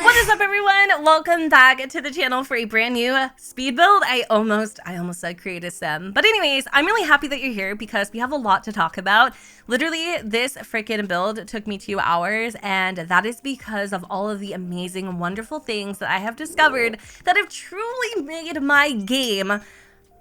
What is up, everyone? Welcome back to the channel for a brand new speed build. I almost said create a sim. But anyways, I'm really happy that you're here because we have a lot to talk about. Literally, this freaking build took me 2 hours, and that is because of all of the amazing, wonderful things that I have discovered that have truly made my game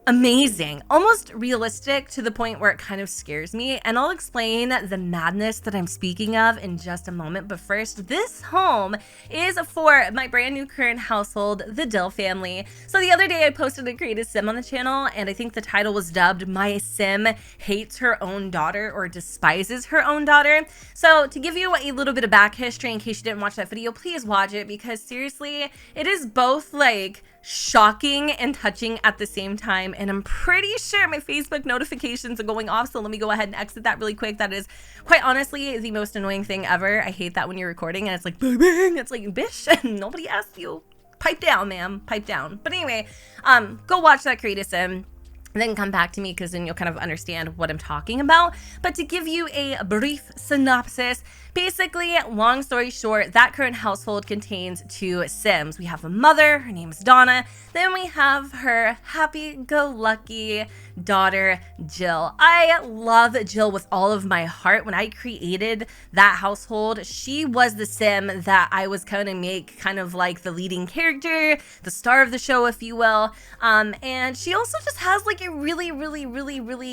amazing, almost realistic to the point where it kind of scares me, and I'll explain the madness that I'm speaking of in just a moment. But first, this home is for my brand new current household, the Dill family. So the other day I posted a create a sim on the channel, and I think the title was dubbed "My Sim Hates Her Own Daughter" or "Despises Her Own Daughter." So to give you a little bit of back history in case you didn't watch that video, please watch it, because seriously, it is both like shocking and touching at the same time, and I'm pretty sure my Facebook notifications are going off, so let me go ahead and exit that really quick. That is quite honestly the most annoying thing ever. I hate that when you're recording and it's like bang, bang. It's like, bitch, nobody asked you. Pipe down, ma'am, pipe down. But anyway, go watch that create a sim, and then come back to me, because then you'll kind of understand what I'm talking about. But to give you a brief synopsis, basically, long story short, that current household contains 2 Sims. We have a mother, her name is Donna. Then we have her happy-go-lucky daughter, Jill. I love Jill with all of my heart. When I created that household, she was the Sim that I was going to make kind of like the leading character, the star of the show, if you will. And she also just has like a really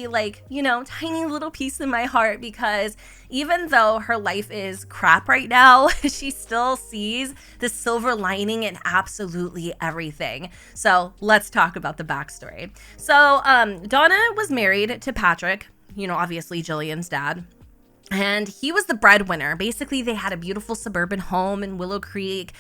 like, you know, tiny little piece in my heart, because even though her life is crap right now, she still sees the silver lining in absolutely everything. So let's talk about the backstory. So Donna was married to Patrick, you know, obviously Jillian's dad. And he was the breadwinner. Basically, they had a beautiful suburban home in Willow Creek.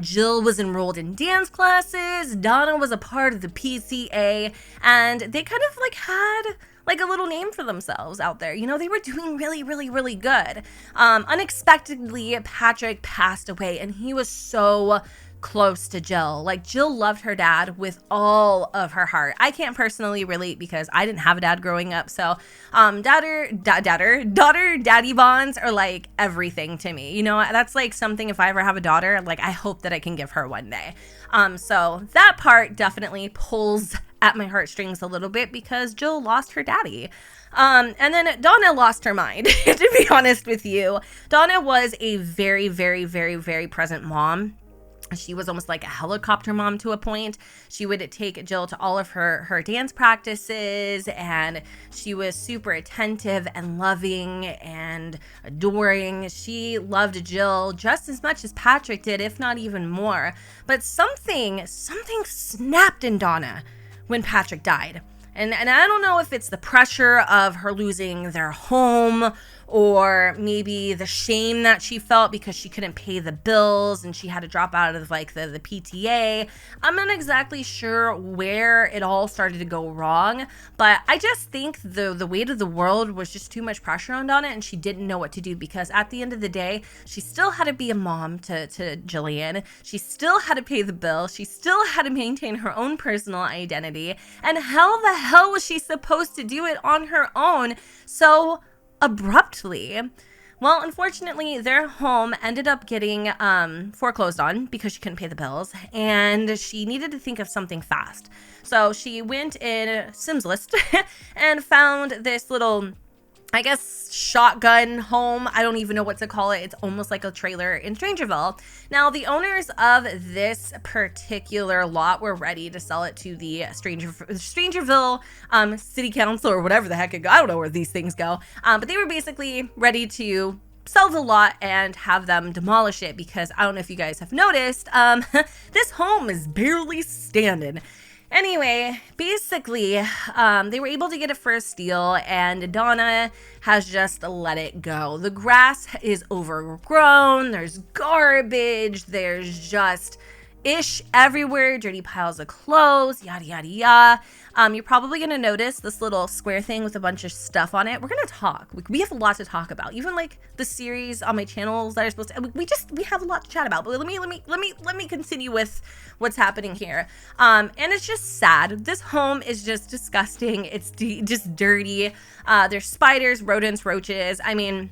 Jill was enrolled in dance classes. Donna was a part of the PCA. And they kind of like had like a little name for themselves out there. You know, they were doing really good. Unexpectedly, Patrick passed away, and he was so close to Jill. Like, Jill loved her dad with all of her heart. I can't personally relate because I didn't have a dad growing up. So daughter daddy bonds are like everything to me. You know, that's like something, if I ever have a daughter, like I hope that I can give her one day. So that part definitely pulls at my heartstrings a little bit, because Jill lost her daddy. And then Donna lost her mind. To be honest with you, Donna was a very present mom. She was almost like a helicopter mom to a point. She would take Jill to all of her dance practices, and she was super attentive and loving and adoring. She loved Jill just as much as Patrick did, if not even more. But something snapped in Donna when Patrick died. And I don't know if it's the pressure of her losing their home, or maybe the shame that she felt because she couldn't pay the bills and she had to drop out of like the PTA. I'm not exactly sure where it all started to go wrong, but I just think the weight of the world was just too much pressure on Donna, and she didn't know what to do, because at the end of the day, she still had to be a mom to Jillian. She still had to pay the bill. She still had to maintain her own personal identity. And how the hell was she supposed to do it on her own so abruptly? Well, unfortunately, their home ended up getting foreclosed on because she couldn't pay the bills, and she needed to think of something fast. So she went in Sims List and found this little, I guess, shotgun home. I don't even know what to call it. It's almost like a trailer in Strangerville. Now, the owners of this particular lot were ready to sell it to the Strangerville City Council, or whatever the heck it go. I don't know where these things go. But they were basically ready to sell the lot and have them demolish it, because I don't know if you guys have noticed, this home is barely standing. Anyway, basically, they were able to get it for a steal, and Donna has just let it go. The grass is overgrown, there's garbage, there's just ish everywhere, dirty piles of clothes, yada yada yada. You're probably gonna notice this little square thing with a bunch of stuff on it. We're gonna talk. We have a lot to talk about. Even like the series on my channels that are supposed to. We have a lot to chat about. But let me continue with what's happening here. And it's just sad. This home is just disgusting. It's just dirty. There's spiders, rodents, roaches. I mean,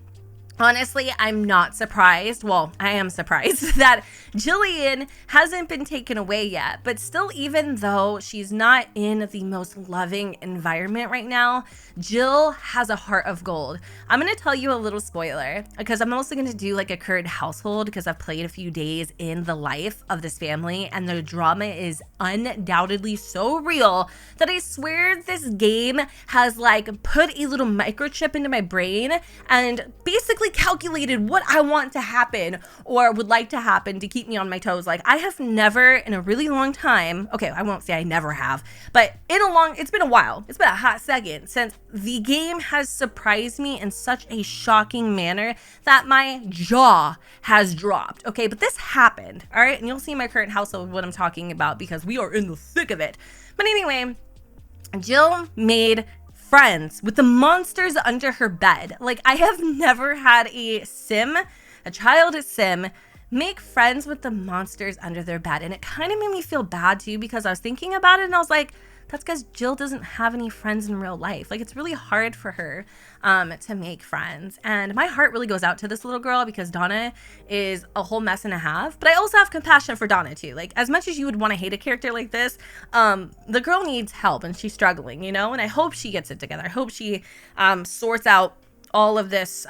Honestly, I'm not surprised. Well, I am surprised that Jillian hasn't been taken away yet. But still, even though she's not in the most loving environment right now, Jill has a heart of gold. I'm going to tell you a little spoiler because I'm also going to do like a current household because I've played a few days in the life of this family and the drama is undoubtedly so real that I swear this game has like put a little microchip into my brain and basically calculated what I want to happen or would like to happen to keep me on my toes. Like I have never in a really long time, okay, I won't say I never have, but it's been a while. It's been a hot second since the game has surprised me in such a shocking manner that my jaw has dropped. Okay, but this happened, all right? And you'll see in my current household what I'm talking about because we are in the thick of it. But anyway, Jill made friends with the monsters under her bed. Like I have never had a child sim, make friends with the monsters under their bed. And it kind of made me feel bad too because I was thinking about it and I was like, that's because Jill doesn't have any friends in real life. Like it's really hard for her to make friends. And my heart really goes out to this little girl because Donna is a whole mess and a half. But I also have compassion for Donna too. Like as much as you would want to hate a character like this, the girl needs help and she's struggling, you know? And I hope she gets it together. I hope she sorts out all of this,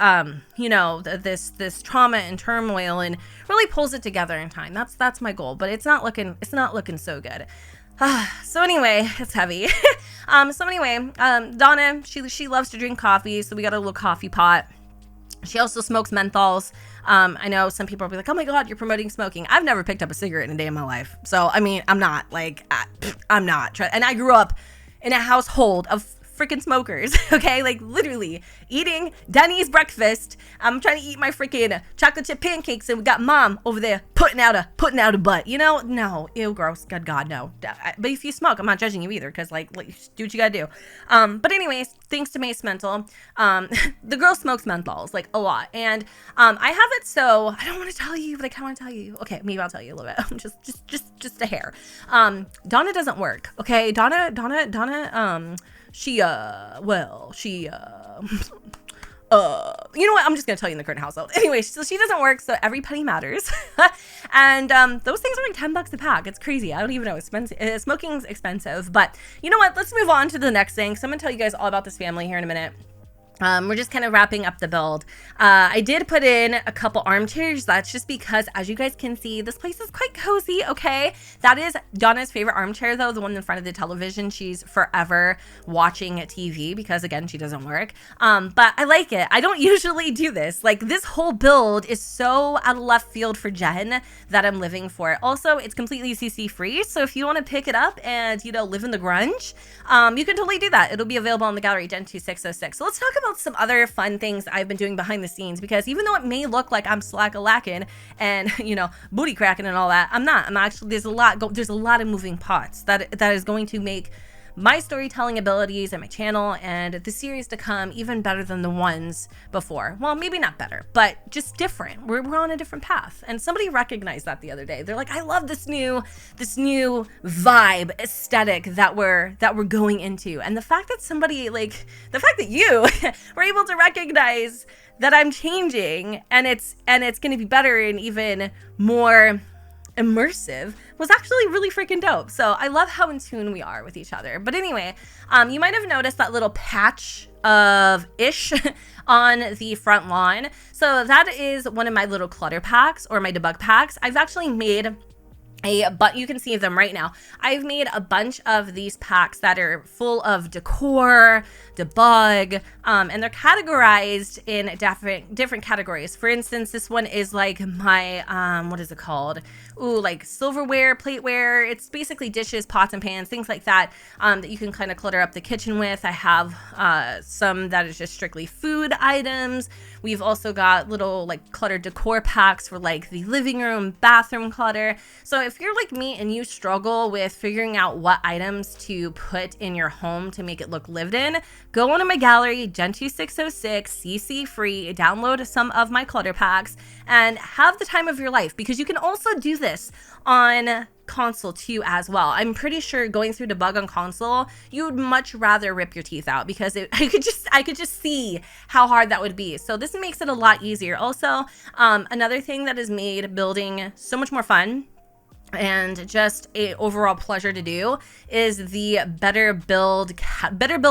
this trauma and turmoil and really pulls it together in time. That's my goal, but it's not looking so good. So anyway, it's heavy. Donna, she loves to drink coffee, so we got a little coffee pot. She also smokes menthols. I know some people will be like, oh my God, you're promoting smoking. I've never picked up a cigarette in a day in my life. So, I mean, I'm not. And I grew up in a household of freaking smokers, okay? Like literally eating Denny's breakfast. I'm trying to eat my freaking chocolate chip pancakes and we got mom over there putting out a butt, you know? No, ew, gross. Good God, no. But if you smoke, I'm not judging you either because like do what you gotta do. But anyways, thanks to Mace Menthol, the girl smokes menthols like a lot. And I have it so, I don't want to tell you, but I kind of want to tell you. Okay, maybe I'll tell you a little bit. just a hair. Donna doesn't work, okay? Donna, you know what? I'm just going to tell you in the current household. Anyway, so she doesn't work, so every penny matters. And those things are like $10 a pack. It's crazy. I don't even know. Smoking's expensive. But you know what? Let's move on to the next thing. So I'm going to tell you guys all about this family here in a minute. We're just kind of wrapping up the build. I did put in a couple armchairs. That's just because, as you guys can see, this place is quite cozy, okay? That is Donna's favorite armchair, though, the one in front of the television. She's forever watching TV because, again, she doesn't work. But I like it. I don't usually do this. Like, this whole build is so out of left field for Jen that I'm living for it. Also, it's completely CC-free, so if you want to pick it up and, you know, live in the grunge, you can totally do that. It'll be available on the gallery, Jen2606. So let's talk about some other fun things I've been doing behind the scenes because even though it may look like I'm slack-a-lacking and, you know, booty cracking and all that, I'm not. I'm actually, there's a lot of moving parts that is going to make my storytelling abilities and my channel and the series to come even better than the ones before. Well, maybe not better, but just different. We're on a different path. And somebody recognized that the other day. They're like, I love this new vibe aesthetic that we're going into. And the fact that you were able to recognize that I'm changing and it's going to be better and even more immersive was actually really freaking dope. So I love how in tune we are with each other. But anyway, you might have noticed that little patch of ish on the front lawn. So that is one of my little clutter packs or my debug packs. I've actually made you can see them right now. I've made a bunch of these packs that are full of decor, debug, and they're categorized in different categories. For instance, this one is like my, what is it called? Ooh, like silverware, plateware. It's basically dishes, pots and pans, things like that, that you can kind of clutter up the kitchen with. I have some that is just strictly food items. We've also got little like cluttered decor packs for like the living room, bathroom clutter. So if if you're like me and you struggle with figuring out what items to put in your home to make it look lived in, go onto my gallery, Gen2606, CC free, download some of my clutter packs, and have the time of your life, because you can also do this on console too as well. I'm pretty sure going through debug on console, you would much rather rip your teeth out, because I could just see how hard that would be. So this makes it a lot easier. Also, another thing that has made building so much more fun and just a overall pleasure to do is the Better Build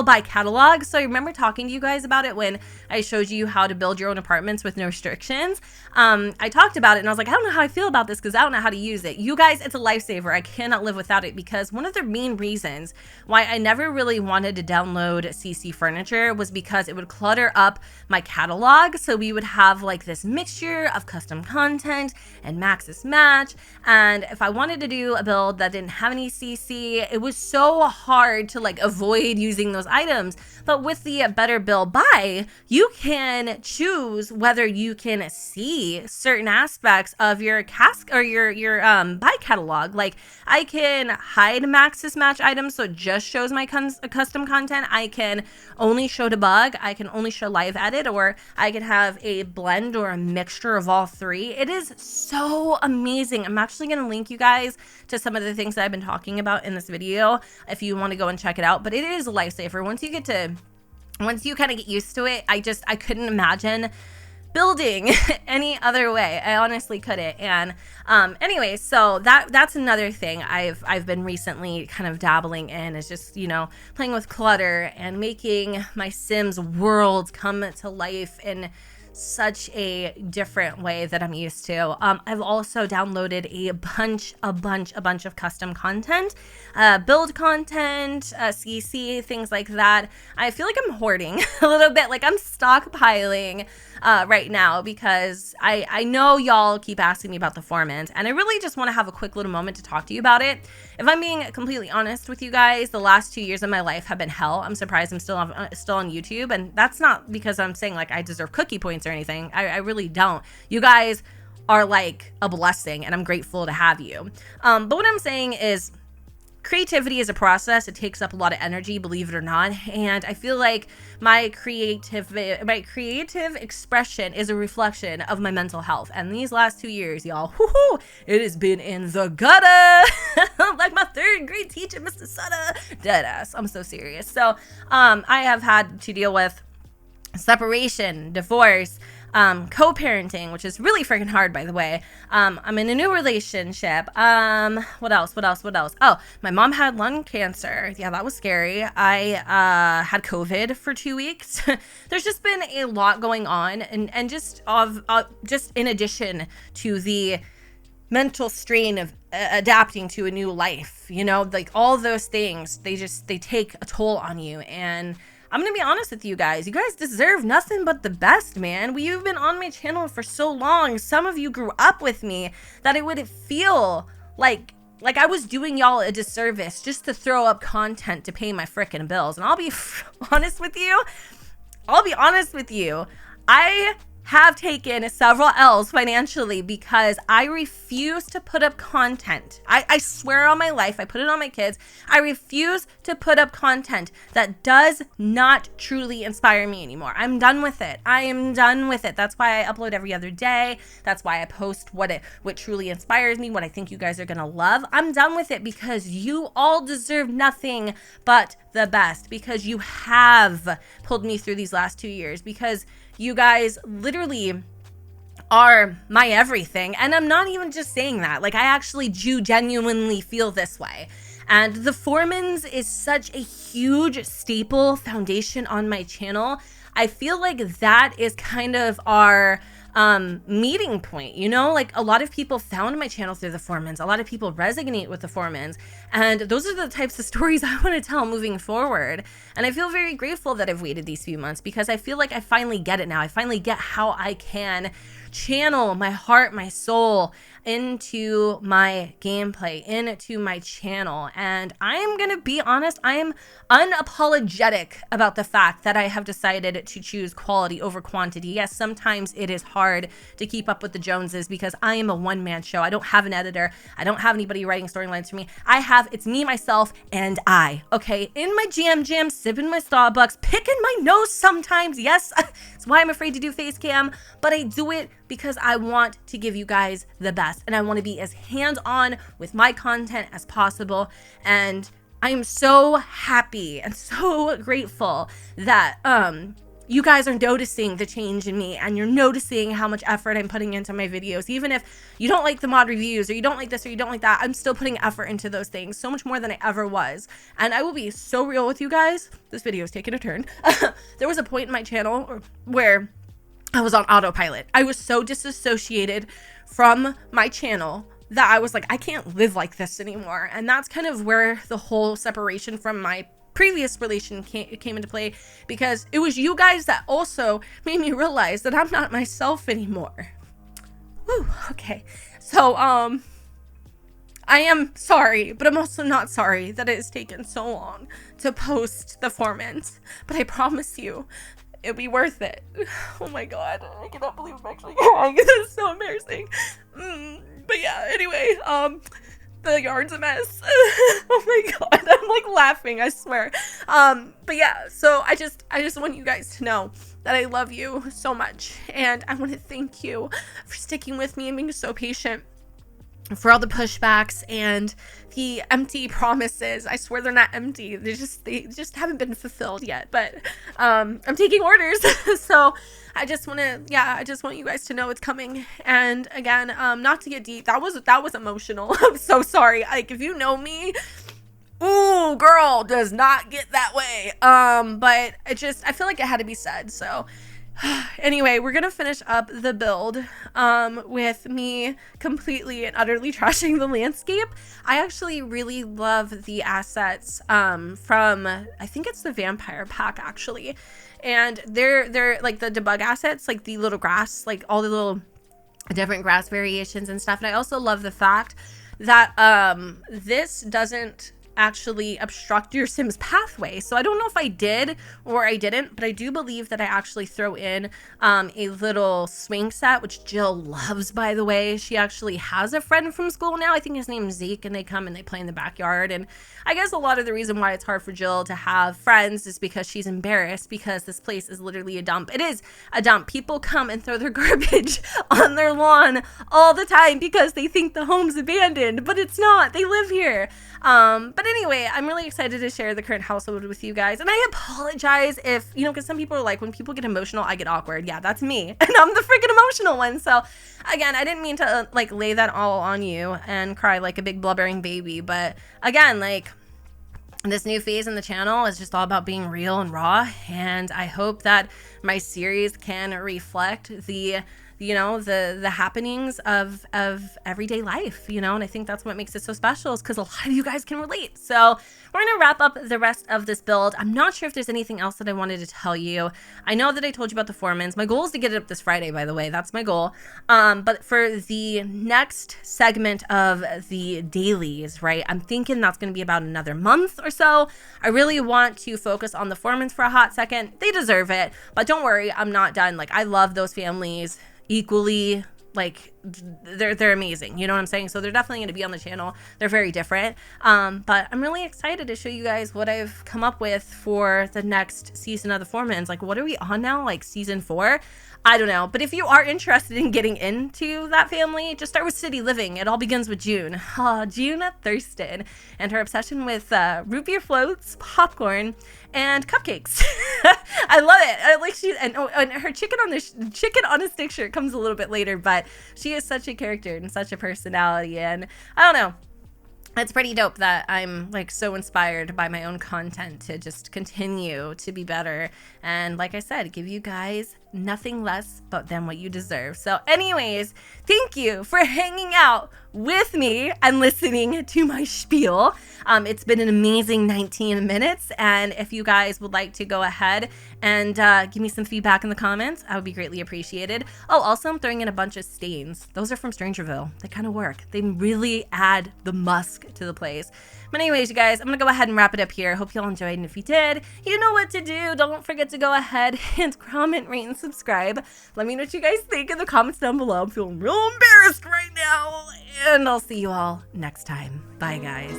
by catalog. So I remember talking to you guys about it when I showed you how to build your own apartments with no restrictions. I talked about it and I was like, I don't know how I feel about this because I don't know how to use it. You guys, it's a lifesaver. I cannot live without it, because one of the main reasons why I never really wanted to download CC Furniture was because it would clutter up my catalog. So we would have like this mixture of custom content and Maxis Match, and if I wanted to do a build that didn't have any CC, it was so hard to like avoid using those items. But with the Better Build By, you can choose whether you can see certain aspects of your buy catalog. Like I can hide Maxis Match items, so it just shows my custom content. I can only show debug, I can only show live edit, or I could have a blend or a mixture of all three. It is so amazing. I'm actually going to link you guys to some of the things that I've been talking about in this video if you want to go and check it out. But it is a lifesaver. Once you kind of get used to it, I couldn't imagine building any other way. I honestly couldn't. And anyway, so that's another thing I've been recently kind of dabbling in, is just, you know, playing with clutter and making my Sims world come to life in such a different way that I'm used to. I've also downloaded a bunch of custom content, build content, CC, things like that. I feel like I'm hoarding a little bit, like I'm stockpiling right now, because I know y'all keep asking me about the FOREMANS, and I really just want to have a quick little moment to talk to you about it. If I'm being completely honest with you guys, the last 2 years of my life have been hell. I'm surprised I'm still on YouTube, and that's not because I'm saying like I deserve cookie points or anything. I really don't. You guys are like a blessing, and I'm grateful to have you. But what I'm saying is, creativity is a process. It takes up a lot of energy, believe it or not. And I feel like my creative expression is a reflection of my mental health. And these last 2 years, y'all, it has been in the gutter. Like my 3rd grade teacher, Mr. Sutter. Deadass. I'm so serious. So I have had to deal with separation, divorce, co-parenting, which is really freaking hard, by the way. I'm in a new relationship. What else? Oh, my mom had lung cancer. Yeah, that was scary. I had COVID for 2 weeks. There's just been a lot going on, and just in addition to the mental strain of adapting to a new life, you know, like all those things, they take a toll on you. And I'm gonna be honest with you guys. You guys deserve nothing but the best, man. You've been on my channel for so long. Some of you grew up with me, that it would feel like I was doing y'all a disservice just to throw up content to pay my frickin' bills. And I'll be honest with you. I have taken several L's financially because I refuse to put up content. I swear on my life, I put it on my kids. I refuse to put up content that does not truly inspire me anymore. I'm done with it. I am done with it. That's why I upload every other day. That's why I post what truly inspires me, what I think you guys are gonna love. I'm done with it because you all deserve nothing but the best, because you have pulled me through these last 2 years, because you guys literally are my everything. And I'm not even just saying that. Like, I actually do genuinely feel this way. And the FOREMANS is such a huge staple foundation on my channel. I feel like that is kind of our meeting point, you know? Like, a lot of people found my channel through the FOREMANS. A lot of people resonate with the FOREMANS, and those are the types of stories I want to tell moving forward. And I feel very grateful that I've waited these few months, because I feel like I finally get it now. I finally get how I can channel my heart, my soul, into my gameplay, into my channel. And I'm gonna be honest, I am unapologetic about the fact that I have decided to choose quality over quantity. Yes, sometimes it is hard to keep up with the Joneses because I am a one-man show. I don't have an editor. I don't have anybody writing storylines for me. It's me, myself, and I, okay? In my jam, sipping my Starbucks, picking my nose sometimes. Yes, that's why I'm afraid to do face cam, but I do it because I want to give you guys the best, and I want to be as hands-on with my content as possible. And I am so happy and so grateful that you guys are noticing the change in me, and you're noticing how much effort I'm putting into my videos. Even if you don't like the mod reviews, or you don't like this, or you don't like that, I'm still putting effort into those things, so much more than I ever was. And I will be so real with you guys. This video is taking a turn. There was a point in my channel where I was on autopilot. I was so disassociated from my channel that I was like, I can't live like this anymore. And that's kind of where the whole separation from my previous relation came into play, because it was you guys that also made me realize that I'm not myself anymore. Whew, okay. So, I am sorry, but I'm also not sorry that it has taken so long to post the FOREMANS. But I promise you, it'll be worth it. Oh my god, I cannot believe I'm actually crying. This is so embarrassing. But yeah, anyway, the yard's a mess. Oh my god, I'm like laughing, I swear. But yeah, so I just want you guys to know that I love you so much, and I want to thank you for sticking with me and being so patient, for all the pushbacks and the empty promises. I swear they're not empty. They just haven't been fulfilled yet. But I'm taking orders. So I just want you guys to know it's coming. And again, not to get deep, that was emotional. I'm so sorry. Like, if you know me, ooh, girl does not get that way. But I feel like it had to be said. So anyway, we're gonna finish up the build with me completely and utterly trashing the landscape. I actually really love the assets from, I think it's the vampire pack actually, and they're like the debug assets, like the little grass, like all the little different grass variations and stuff. And I also love the fact that this doesn't actually obstruct your Sims pathway. So I don't know if I did or I didn't, but I do believe that I actually throw in a little swing set, which Jill loves, by the way. She actually has a friend from school now. I think his name's Zeke, and they come and they play in the backyard. And I guess a lot of the reason why it's hard for Jill to have friends is because she's embarrassed, because this place is literally a dump. It is a dump. People come and throw their garbage on their lawn all the time because they think the home's abandoned, but it's not. They live here. But anyway, I'm really excited to share the current household with you guys. And I apologize if, because some people are like, when people get emotional, I get awkward. Yeah, that's me. And I'm the freaking emotional one. So again, I didn't mean to like lay that all on you and cry like a big blubbering baby. But again, like, this new phase in the channel is just all about being real and raw. And I hope that my series can reflect the happenings of everyday life, and I think that's what makes it so special, is because a lot of you guys can relate. So we're gonna wrap up the rest of this build. I'm not sure if there's anything else that I wanted to tell you. I know that I told you about the FOREMANS. My goal is to get it up this Friday, by the way. That's my goal. But for the next segment of the dailies, right, I'm thinking that's gonna be about another month or so. I really want to focus on the FOREMANS for a hot second. They deserve it, but don't worry, I'm not done. Like, I love those families equally. Like, they're amazing, you know what I'm saying? So they're definitely going to be on the channel. They're very different, but I'm really excited to show you guys what I've come up with for the next season of the FOREMANS. Like, what are we on now? Like season 4? I don't know. But if you are interested in getting into that family, just start with city living. It all begins with June. June Thurston and her obsession with root beer floats, popcorn, and cupcakes. I love it. I like and her chicken on a stick shirt comes a little bit later, but she is such a character and such a personality, and I don't know. It's pretty dope that I'm like so inspired by my own content to just continue to be better, and like I said, give you guys nothing less but than what you deserve. So anyways, thank you for hanging out with me and listening to my spiel. It's been an amazing 19 minutes. And if you guys would like to go ahead and give me some feedback in the comments, I would be greatly appreciated. Oh, also I'm throwing in a bunch of stains. Those are from Strangerville. They kind of work. They really add the musk to the place. But anyways, you guys, I'm going to go ahead and wrap it up here. Hope you all enjoyed. And if you did, you know what to do. Don't forget to go ahead and comment, rate, and subscribe. Let me know what you guys think in the comments down below. I'm feeling real embarrassed right now. And I'll see you all next time. Bye, guys.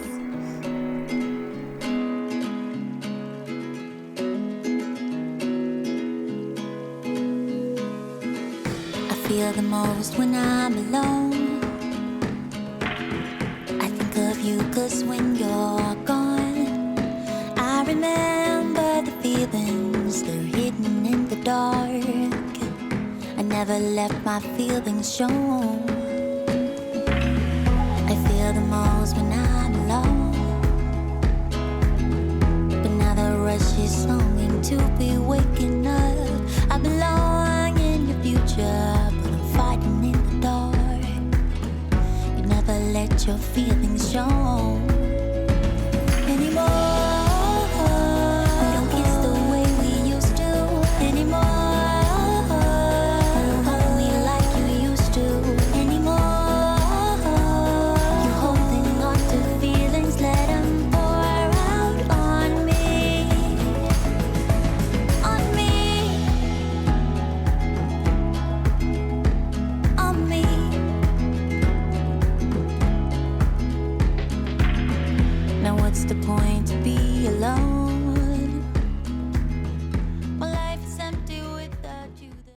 I feel the most when I'm alone. I think of you 'cause when you're gone, I remember the feelings, they're hidden in the dark. I never left my feelings shown. I feel the most when I'm alone, but now the rush is longing to be waking up. I belong in your future, but I'm fighting in the dark. You never let your feelings show.